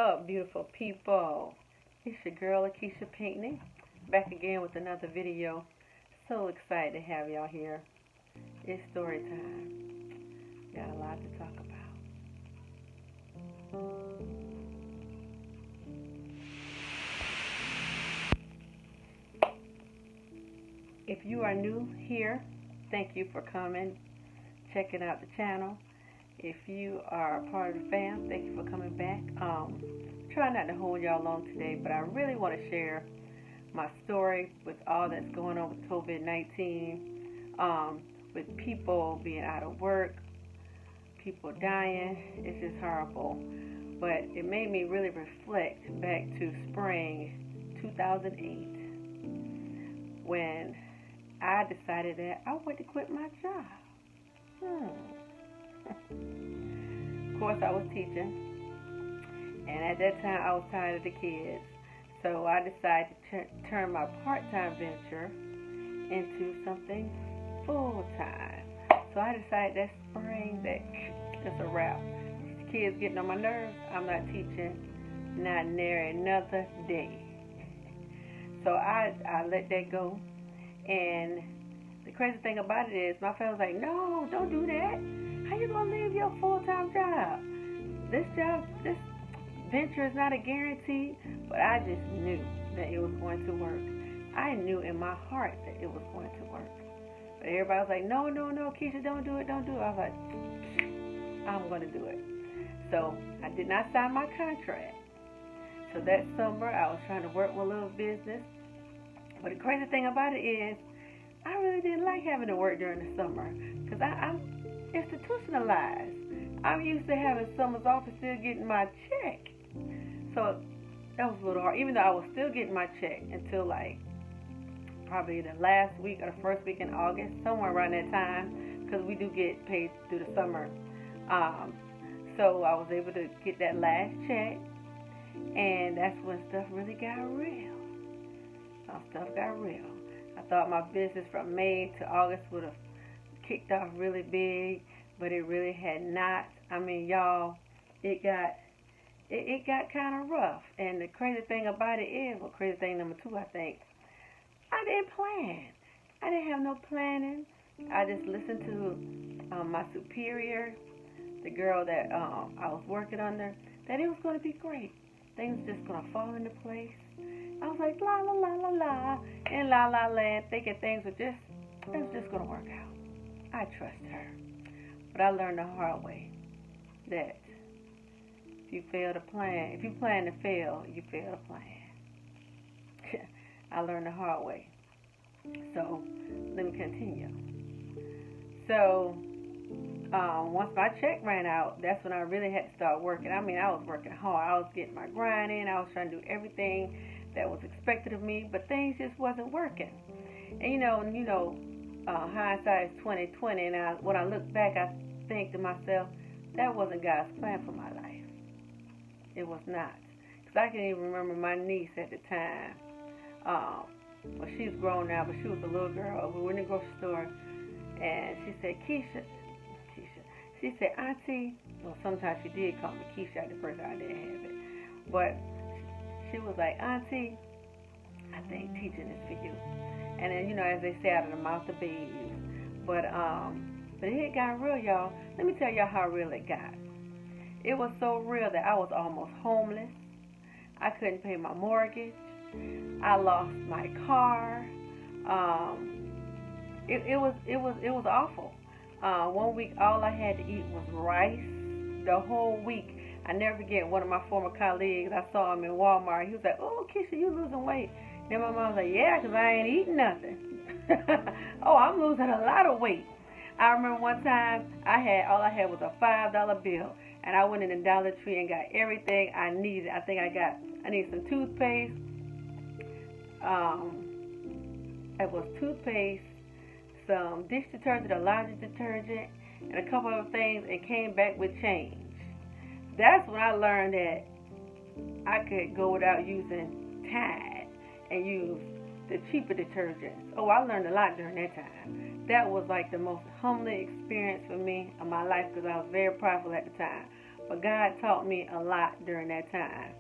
up, beautiful people? It's your girl, Akeisha Pinckney, back again with another video. So excited to have y'all here. It's story time. Got a lot to talk about. If you are new here, thank you for coming, checking out the channel. If you are a part of the fam, thank you for coming back. Try not to hold y'all long today, but I really want to share my story with all that's going on with COVID-19, with people being out of work, people dying. It's just horrible. But it made me really reflect back to spring 2008 when I decided that I wanted to quit my job. Of course, I was teaching, and at that time, I was tired of the kids. So I decided to turn my part-time venture into something full-time. So I decided that spring that it's a wrap. These kids getting on my nerves. I'm not teaching, not near another day. So I let that go. And the crazy thing about it is, my family was like, no, don't do that. How you going to leave your full-time job? This venture is not a guarantee, but I just knew that it was going to work. I knew in my heart that it was going to work. But everybody was like, no, Keisha, don't do it. I was like, I'm going to do it. So I did not sign my contract. So that summer, I was trying to work my little business. But the crazy thing about it is, I really didn't like having to work during the summer because I'm institutionalized. I'm used to having summers off and still getting my check. So that was a little hard, even though I was still getting my check until like probably the last week or the first week in August, somewhere around that time, because we do get paid through the summer. So I was able to get that last check, and that's when stuff really got real. Stuff got real. I thought my business from May to August would have kicked off really big, but it really had not. I mean, y'all, it got kind of rough. And the crazy thing about it is, well, crazy thing number two, I think, I didn't plan. I didn't have no planning. I just listened to my superior, the girl that I was working under, that it was going to be great. Things were just going to fall into place. I was like, la, la, la, la, la, in la, la land, thinking things were just going to work out. I trust her. But I learned the hard way that if you plan to fail, you fail to plan. I learned the hard way. So, let me continue. So, once my check ran out, that's when I really had to start working. I mean, I was working hard. I was getting my grind in. I was trying to do everything that was expected of me, but things just wasn't working. And hindsight is 20/20. And when I look back, I think to myself, that wasn't God's plan for my life. It was not. Because I can even remember my niece at the time. Well, she's grown now, but she was a little girl. We were in the grocery store, and she said, Keisha. She said, Auntie. Well, sometimes she did call me Keisha at the first. I didn't have it, but she was like, Auntie, I think teaching is for you. And then, as they say, out of the mouth of babes. But it got real, y'all. Let me tell y'all how real it got. It was so real that I was almost homeless. I couldn't pay my mortgage. I lost my car. It was awful. 1 week, all I had to eat was rice. The whole week. I never forget one of my former colleagues, I saw him in Walmart. He was like, oh, Keisha, you losing weight. Then my mom was like, yeah, because I ain't eating nothing. Oh, I'm losing a lot of weight. I remember one time, all I had was a $5 bill. And I went in the Dollar Tree and got everything I needed. I think I needed some toothpaste. It was toothpaste, some dish detergent, a laundry detergent, and a couple other things, and came back with change. That's when I learned that I could go without using Tide and use the cheaper detergents. Oh, I learned a lot during that time. That was like the most humbling experience for me of my life because I was very prideful at the time. But God taught me a lot during that time.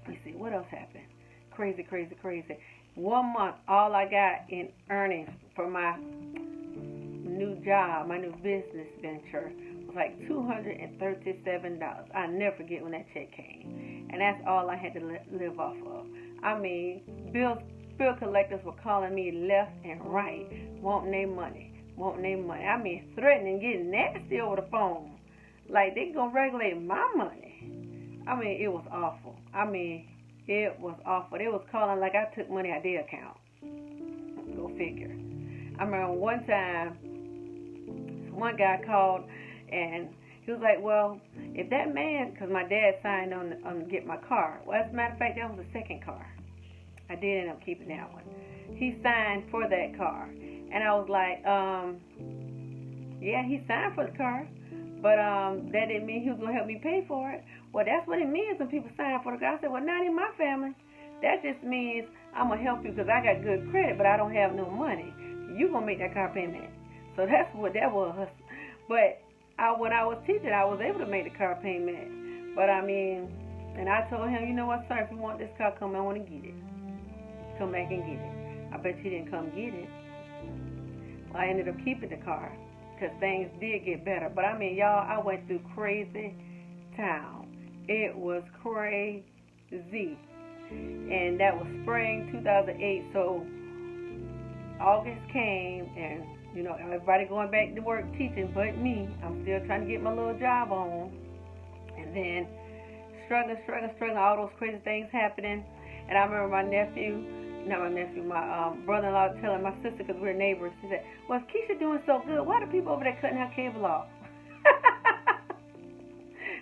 Let's see, what else happened? Crazy, crazy, crazy. 1 month, all I got in earnings for my new job, my new business venture, was like $237. I never forget when that check came. And that's all I had to live off of. I mean, bill collectors were calling me left and right, wanting their money. I mean, threatening, getting nasty over the phone. Like, they gonna regulate my money. I mean, it was awful. It was awful. They was calling like I took money out of their account. Go figure. I remember one time, one guy called and he was like, well, if that man, because my dad signed on to get my car. Well, as a matter of fact, that was the second car. I did end up keeping that one. He signed for that car. And I was like, yeah, he signed for the car. But that didn't mean he was going to help me pay for it. Well, that's what it means when people sign for the car. I said, well, not in my family. That just means I'm going to help you because I got good credit, but I don't have no money. You going to make that car payment. So that's what that was. But when I was teaching, I was able to make the car payment. But, and I told him, you know what, sir, if you want this car, come on and get it. Come back and get it. I bet you didn't come get it. I ended up keeping the car because things did get better. But, y'all, I went through crazy town. It was crazy. And that was spring 2008. So August came and, everybody going back to work teaching but me. I'm still trying to get my little job on. And then struggling, all those crazy things happening. And I remember my brother-in-law telling my sister, because we're neighbors, she said, well, if Keisha doing so good, why do people over there cutting her cable off?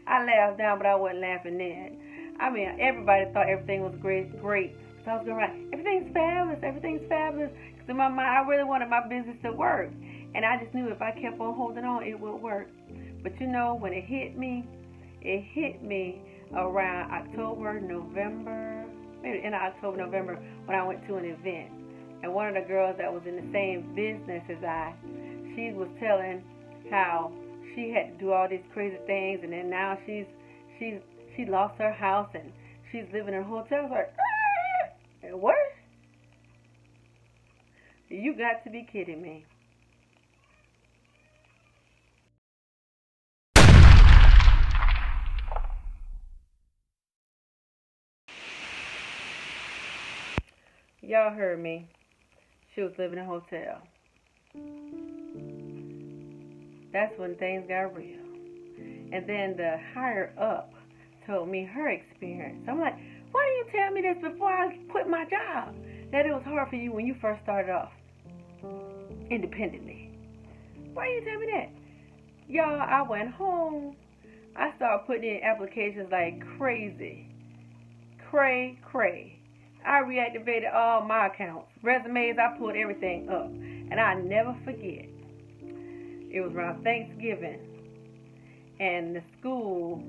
I laughed down, but I wasn't laughing then. Everybody thought everything was great. So I was going, right, everything's fabulous. Because in my mind, I really wanted my business to work. And I just knew if I kept on holding on, it would work. But when it hit me around October, November, maybe in October, November, when I went to an event. And one of the girls that was in the same business as she was telling how she had to do all these crazy things, and then now she lost her house and she's living in a hotel. I was like, what? You got to be kidding me. Y'all heard me. She was living in a hotel. That's when things got real. And then the higher up told me her experience. I'm like, why didn't you tell me this before I quit my job? That it was hard for you when you first started off independently. Why didn't you tell me that? Y'all, I went home. I started putting in applications like crazy. Cray. I reactivated all my accounts. Resumes, I pulled everything up. And I never forget. It was around Thanksgiving. And the school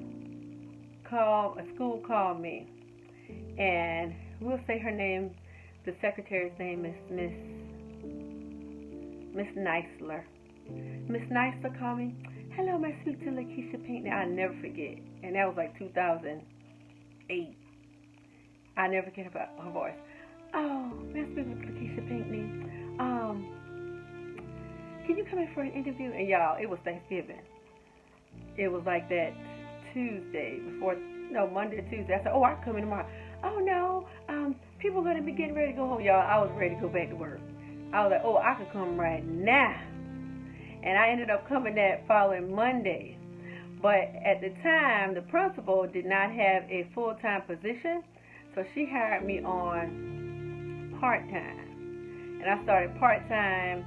called me. And we'll say her name, the secretary's name is Miss Neisler. Miss Neisler called me. Hello, my sweet little Keisha Pinckney. I never forget. And that was like 2008. I never forget about her voice. Oh, my sweet little Keisha Pinckney. Can you come in for an interview? And y'all, it was Thanksgiving. It was like that Monday or Tuesday. I said, I'll come in tomorrow. Oh, no, people are going to be getting ready to go home. Y'all, I was ready to go back to work. I was like, I could come right now. And I ended up coming that following Monday. But at the time, the principal did not have a full-time position, so she hired me on part-time. And I started part-time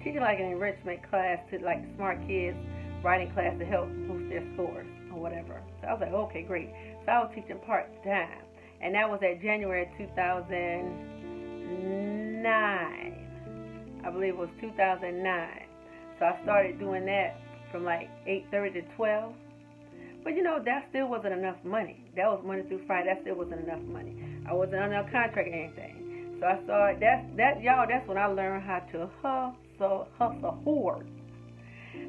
teaching like an enrichment class to like smart kids, writing class to help boost their scores or whatever. So I was like, okay, great. So I was teaching part-time. And that was at January 2009. I believe it was 2009. So I started doing that from like 8:30 to 12. But that still wasn't enough money. That was Monday through Friday. That still wasn't enough money. I wasn't under a contract or anything. So I started, that's when I learned how to hustle hard.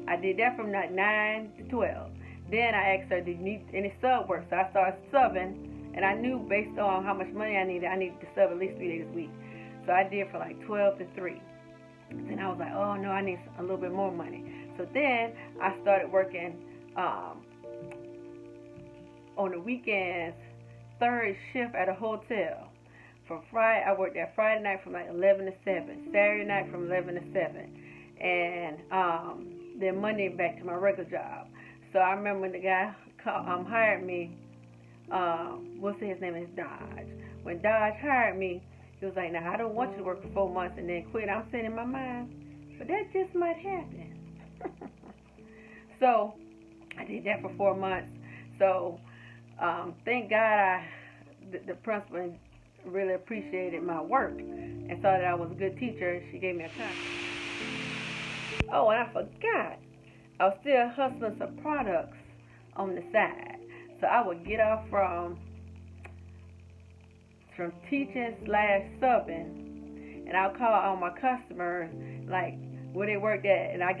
I did that from like 9 to 12. Then I asked her, do you need any sub work? So I started subbing, and I knew based on how much money I needed to sub at least 3 days a week. So I did for like 12 to 3. Then I was like, oh no, I need a little bit more money. So then I started working on the weekends, third shift at a hotel. From Friday, I worked there Friday night from like 11 to 7, Saturday night from 11 to 7, and then Monday back to my regular job. So I remember when the guy hired me, we'll say his name is Dodge. When Dodge hired me, he was like, now I don't want you to work for 4 months and then quit. I'm saying in my mind, but that just might happen. So I did that for 4 months. So thank God the principal really appreciated my work and saw that I was a good teacher. She gave me a contract. Oh, and I forgot, I was still hustling some products on the side. So I would get off from teaching / subbing, and I'll call all my customers, like where they worked at, and I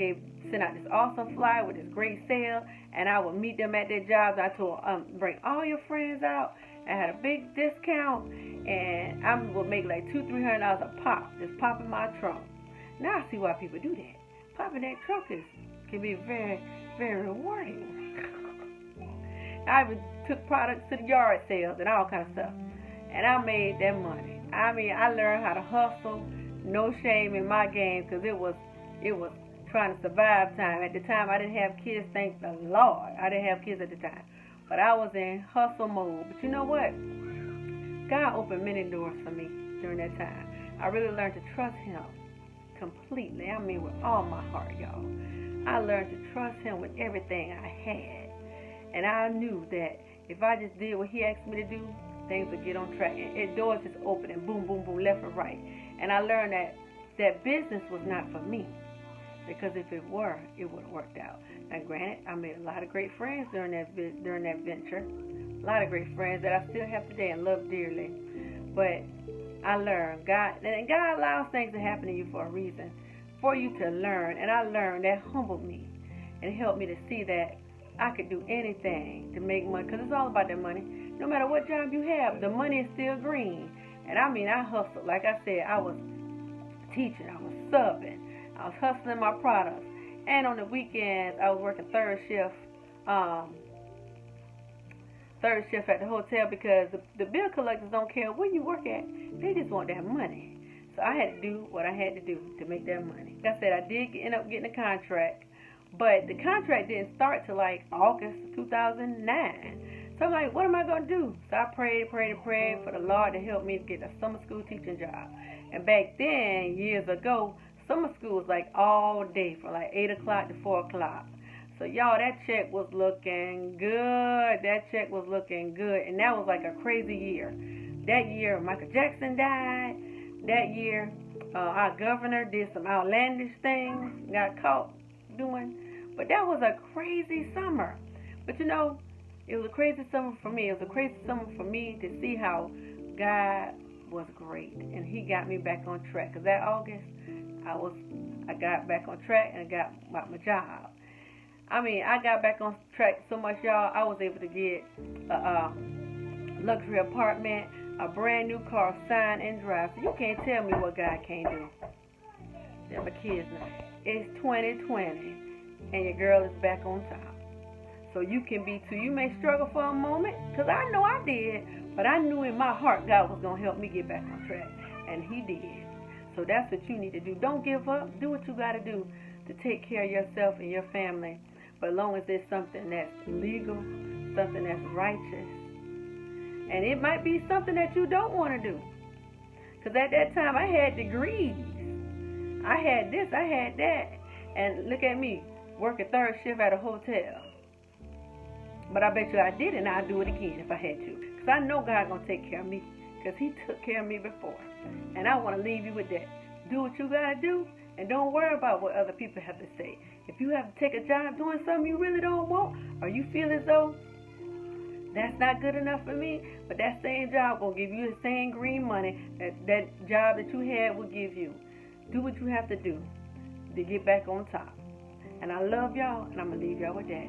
sent out this awesome flyer with this great sale, and I would meet them at their jobs. I told bring all your friends out. I had a big discount, and I would make like $200-300 a pop, just popping my trunk. Now I see why people do that. Popping that trunk can be very, very rewarding. I even took products to the yard sales and all kind of stuff, and I made that money. I mean, I learned how to hustle, no shame in my game, because it was trying to survive time. At the time, I didn't have kids, thank the Lord. I didn't have kids at the time, but I was in hustle mode. But you know what? God opened many doors for me during that time. I really learned to trust Him completely. I mean, with all my heart, y'all. I learned to trust Him with everything I had. And I knew that if I just did what He asked me to do, things would get on track. And doors just opened and boom, boom, boom, left and right. And I learned that business was not for me. Because if it were, it would have worked out. Now, granted, I made a lot of great friends during that venture. A lot of great friends that I still have today and love dearly. But I learned, God allows things to happen to you for a reason, for you to learn. And I learned that humbled me and helped me to see that I could do anything to make money, because it's all about that money. No matter what job you have, the money is still green. And I mean, I hustled. Like I said, I was teaching, I was subbing, I was hustling my products. And on the weekends, I was working third shift at the hotel, because the bill collectors don't care where you work at. They just want that money. So I had to do what I had to do to make that money. Like I said, I did end up getting a contract, but the contract didn't start till like August 2009. So I'm like, what am I going to do? So I prayed for the Lord to help me to get a summer school teaching job. And back then, years ago, summer school was like all day from like 8 o'clock to 4 o'clock. So y'all, that check was looking good. And that was like a crazy year. That year, Michael Jackson died. That year, our governor did some outlandish things, got caught doing. But that was a crazy summer. But you know, it was a crazy summer for me. It was a crazy summer for me to see how God was great. And He got me back on track. Because that August, I got back on track and I got my job. I mean, I got back on track so much, y'all. I was able to get a luxury apartment, a brand new car, sign and drive. So you can't tell me what God can't do. They're my kids now. It's 2020, and your girl is back on top. So you can be too. You may struggle for a moment, because I know I did, but I knew in my heart God was going to help me get back on track, and He did. So that's what you need to do. Don't give up. Do what you got to do to take care of yourself and your family. But as long as it's something that's legal, something that's righteous, and it might be something that you don't want to do. Because at that time, I had degrees. I had this, I had that. And look at me, working third shift at a hotel. But I bet you I did, and I'll do it again if I had to. Because I know God's going to take care of me. Because He took care of me before. And I want to leave you with that. Do what you got to do, and don't worry about what other people have to say. If you have to take a job doing something you really don't want, or you feel as though that's not good enough for me, but that same job will give you the same green money that job that you had will give you. Do what you have to do to get back on top. And I love y'all, and I'm going to leave y'all with that.